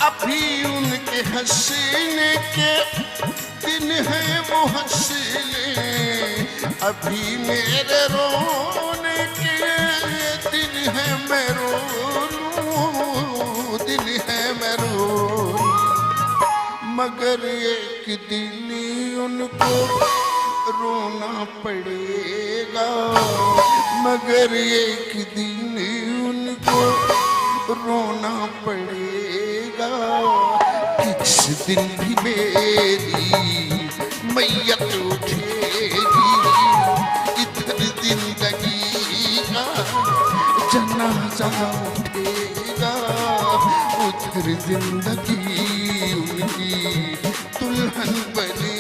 अभी उनके हंसने के दिन है वो हंसने, अभी मेरे रोने के दिन है मैं रो लूं, दिन है मैं रो, मगर एक दिन उनको रोना पड़ेगा, मगर एक दिन उनको रोना पड़ेगा। किस दिन भी मेरी मैयत उठेगी, इधर जिंदगी का जनाजा उठेगा, उधर जिंदगी उनकी दुल्हन बने